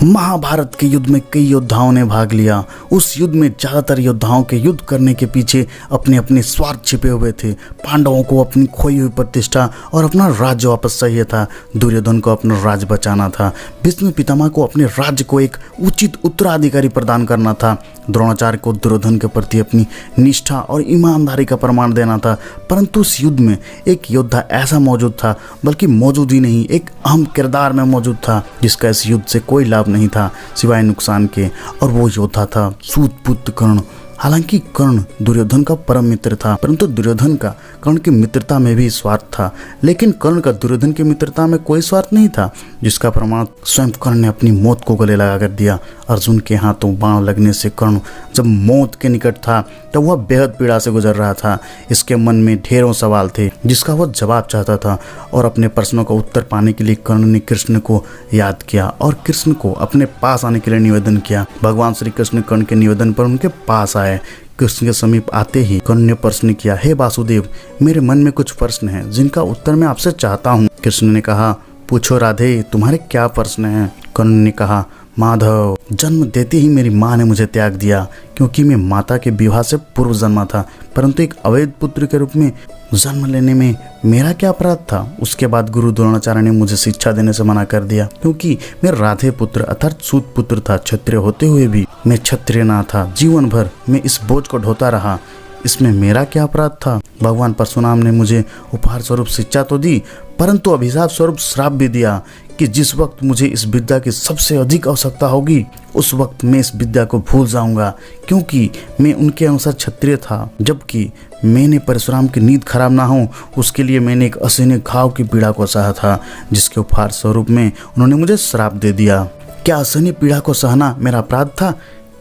महाभारत के युद्ध में कई योद्धाओं ने भाग लिया। उस युद्ध में ज्यादातर योद्धाओं के युद्ध करने के पीछे अपने अपने स्वार्थ छिपे हुए थे। पांडवों को अपनी खोई हुई प्रतिष्ठा और अपना राज्य वापस चाहिए था। दुर्योधन को अपना राज्य बचाना था। भीष्म पितामह को अपने राज्य को एक उचित उत्तराधिकारी प्रदान करना था। द्रोणाचार्य को दुर्योधन के प्रति अपनी निष्ठा और ईमानदारी का प्रमाण देना था। परंतु उस युद्ध में एक योद्धा ऐसा मौजूद था, बल्कि मौजूद ही नहीं, एक अहम किरदार में मौजूद था, जिसका इस युद्ध से कोई लाभ नहीं था सिवाय नुकसान के, और वो योद्धा था सूत पुत्र कर्ण। हालांकि कर्ण दुर्योधन का परम मित्र था, परंतु दुर्योधन का कर्ण की मित्रता में भी स्वार्थ था। लेकिन कर्ण का दुर्योधन की मित्रता में कोई स्वार्थ नहीं था, जिसका प्रमाण स्वयं कर्ण ने अपनी मौत को गले लगा कर दिया। अर्जुन के हाथों बाण लगने से कर्ण जब मौत के निकट था तब वह बेहद पीड़ा से गुजर रहा था। इसके मन में ढेरों सवाल थे जिसका वह जवाब चाहता था, और अपने प्रश्नों का उत्तर पाने के लिए कर्ण ने कृष्ण को याद किया और कृष्ण को अपने पास आने के लिए निवेदन किया। भगवान श्री कृष्ण कर्ण के निवेदन पर उनके पास आए। कृष्ण के समीप आते ही कर्ण ने प्रश्न किया, हे वासुदेव, मेरे मन में कुछ प्रश्न हैं जिनका उत्तर मैं आपसे चाहता हूँ। कृष्ण ने कहा, पूछो राधे, तुम्हारे क्या प्रश्न हैं? कर्ण ने कहा, माधव, जन्म देते ही मेरी माँ ने मुझे त्याग दिया, क्योंकि मैं माता के विवाह से पूर्व जन्मा था, परंतु एक अवैध पुत्र के रूप में जन्म लेने में मेरा क्या अपराध था? उसके बाद गुरु द्रोणाचार्य ने मुझे शिक्षा देने से मना कर दिया, क्योंकि मैं राधे पुत्र अर्थात सूत पुत्र था। क्षत्रिय होते हुए भी मैं क्षत्रिय ना था। जीवन भर मैं इस बोझ को ढोता रहा, इसमें मेरा क्या अपराध था? भगवान परशुराम ने मुझे उपहार स्वरूप शिक्षा तो दी, परंतु अभिशाप स्वरूप श्राप भी दिया कि जिस वक्त मुझे इस विद्या की सबसे अधिक आवश्यकता होगी, उस वक्त मैं इस विद्या को भूल जाऊंगा, क्योंकि मैं उनके अनुसार क्षत्रिय था। जबकि मैंने परशुराम की नींद खराब ना हो, उसके लिए मैंने एक असहनीय घाव की पीड़ा को सहा था, जिसके उपहार स्वरूप में उन्होंने मुझे श्राप दे दिया। क्या असहनीय पीड़ा को सहना मेरा अपराध था?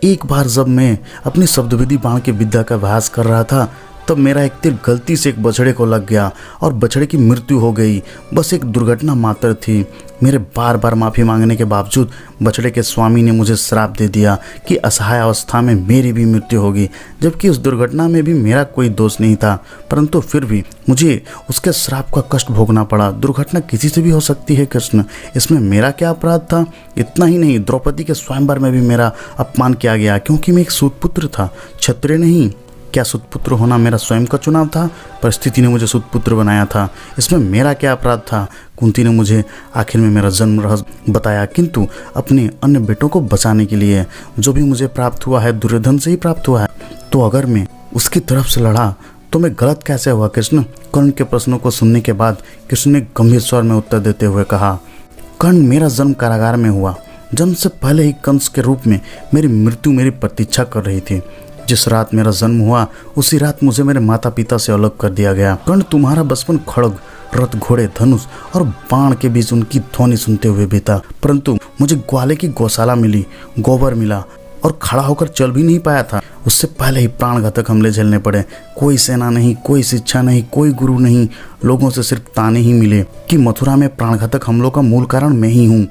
एक बार जब मैं अपनी शब्दविधि बाण की विद्या का अभ्यास कर रहा था, तब मेरा एक तीर गलती से एक बछड़े को लग गया और बछड़े की मृत्यु हो गई। बस एक दुर्घटना मात्र थी। मेरे बार बार माफ़ी मांगने के बावजूद बछड़े के स्वामी ने मुझे श्राप दे दिया कि असहाय अवस्था में मेरी भी मृत्यु होगी, जबकि उस दुर्घटना में भी मेरा कोई दोष नहीं था, परंतु फिर भी मुझे उसके श्राप का कष्ट भोगना पड़ा। दुर्घटना किसी से भी हो सकती है कृष्ण, इसमें मेरा क्या अपराध था? इतना ही नहीं, द्रौपदी के स्वयंवर में भी मेरा अपमान किया गया, क्योंकि मैं एक सूतपुत्र था, क्षत्रिय नहीं। क्या सूतपुत्र होना मेरा स्वयं का चुनाव था? परिस्थिति ने मुझे सूतपुत्र बनाया था, इसमें मेरा क्या अपराध था? कुंती ने मुझे आखिर में मेरा जन्म रहस्य बताया, किंतु अपने अन्य बेटों को बचाने के लिए। जो भी मुझे प्राप्त हुआ है दुर्योधन से ही प्राप्त हुआ है, तो अगर मैं उसकी तरफ से लड़ा तो मैं गलत कैसे हुआ कृष्ण? कर्ण के प्रश्नों को सुनने के बाद कृष्ण ने गंभीर स्वर में उत्तर देते हुए कहा, कर्ण, मेरा जन्म कारागार में हुआ। जन्म से पहले ही कंस के रूप में मेरी मृत्यु मेरी प्रतीक्षा कर रही थी। जिस रात मेरा जन्म हुआ, उसी रात मुझे मेरे माता पिता से अलग कर दिया गया। कर्ण, तुम्हारा बचपन खड्ग, रथ, घोड़े, धनुष और बाण के बीच उनकी ध्वनि सुनते हुए बीता, परंतु मुझे ग्वाले की गौशाला मिली, गोबर मिला और खड़ा होकर चल भी नहीं पाया था। उससे पहले ही प्राणघातक हमले झेलने पड़े। कोई सेना नहीं, कोई शिक्षा नहीं, कोई गुरु नहीं, लोगों से सिर्फ ताने ही मिले कि मथुरा में प्राणघातक हमलों का मूल कारण मैं ही हूँ।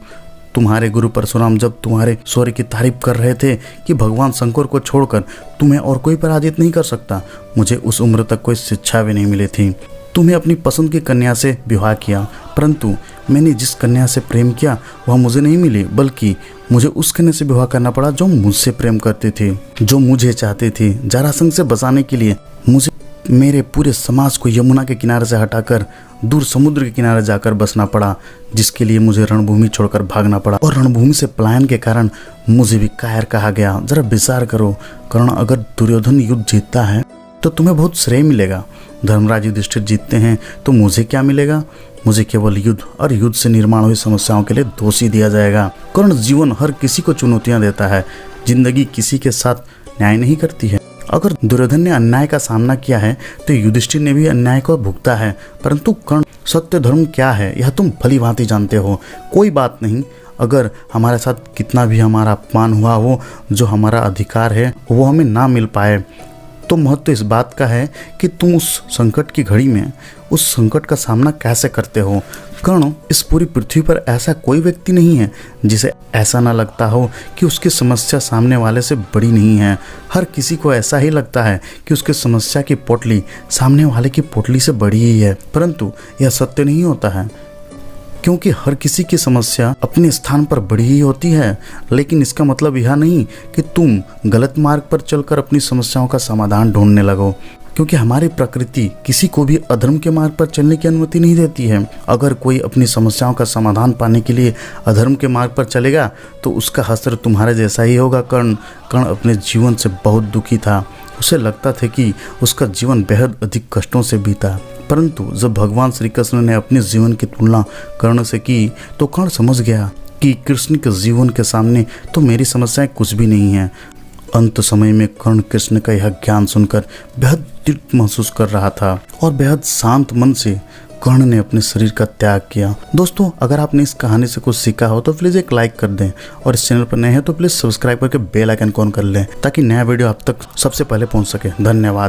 तुम्हारे गुरु परशुराम जब तुम्हारे शौर्य की तारीफ कर रहे थे कि भगवान शंकर को छोड़कर तुम्हें और कोई पराजित नहीं कर सकता, मुझे उस उम्र तक कोई शिक्षा भी नहीं मिली थी। तुम्हें अपनी पसंद की कन्या से विवाह किया, परंतु मैंने जिस कन्या से प्रेम किया वह मुझे नहीं मिली, बल्कि मुझे उस कन्या से विवाह करना पड़ा जो मुझसे प्रेम करती थी, जो मुझे चाहती थी। जरासंध से बचाने के लिए मुझे मेरे पूरे समाज को यमुना के किनारे से हटाकर दूर समुद्र के किनारे जाकर बसना पड़ा, जिसके लिए मुझे रणभूमि छोड़कर भागना पड़ा, और रणभूमि से पलायन के कारण मुझे भी कायर कहा गया। जरा विचार करो कर्ण, अगर दुर्योधन युद्ध जीतता है तो तुम्हें बहुत श्रेय मिलेगा, धर्मराज युधिष्ठिर जीतते हैं तो मुझे क्या मिलेगा? मुझे केवल युद्ध और युद्ध से निर्माण हुई समस्याओं के लिए दोषी दिया जाएगा। कर्ण, जीवन हर किसी को चुनौतियां देता है, जिंदगी किसी के साथ न्याय नहीं करती है। अगर दुर्योधन ने अन्याय का सामना किया है तो युधिष्ठिर ने भी अन्याय को भुगता है, परंतु कर्ण, सत्य धर्म क्या है यह तुम भली भांति जानते हो। कोई बात नहीं, अगर हमारे साथ कितना भी हमारा अपमान हुआ हो, जो हमारा अधिकार है वो हमें ना मिल पाए, तो महत्व इस बात का है कि तुम उस संकट की घड़ी में उस संकट का सामना कैसे करते हो। कर्ण, इस पूरी पृथ्वी पर ऐसा कोई व्यक्ति नहीं है जिसे ऐसा ना लगता हो कि उसकी समस्या सामने वाले से बड़ी नहीं है। हर किसी को ऐसा ही लगता है कि उसकी समस्या की पोटली सामने वाले की पोटली से बड़ी ही है, परंतु यह सत्य नहीं होता है। क्योंकि हर किसी की समस्या अपने स्थान पर बड़ी ही होती है, लेकिन इसका मतलब यह नहीं कि तुम गलत मार्ग पर चलकर अपनी समस्याओं का समाधान ढूंढने लगो, क्योंकि हमारी प्रकृति किसी को भी अधर्म के मार्ग पर चलने की अनुमति नहीं देती है। अगर कोई अपनी समस्याओं का समाधान पाने के लिए अधर्म के मार्ग पर चलेगा तो उसका हश्र तुम्हारे जैसा ही होगा। कर्ण अपने जीवन से बहुत दुखी था। उसे लगता था कि उसका जीवन बेहद अधिक कष्टों से बीता, परंतु जब भगवान श्री कृष्ण ने अपने जीवन की तुलना कर्ण से की तो कर्ण समझ गया कि कृष्ण के जीवन के सामने तो मेरी समस्याएं कुछ भी नहीं है। अंत समय में कर्ण कृष्ण का यह ज्ञान सुनकर बेहद तृप्त महसूस कर रहा था और बेहद शांत मन से कर्ण ने अपने शरीर का त्याग किया। दोस्तों, अगर आपने इस कहानी से कुछ सीखा हो तो प्लीज़ एक लाइक कर दें, और इस चैनल पर नए हैं तो प्लीज़ सब्सक्राइब करके बेल आइकन ऑन कर लें ताकि नया वीडियो आप तक सबसे पहले पहुंच सके। धन्यवाद।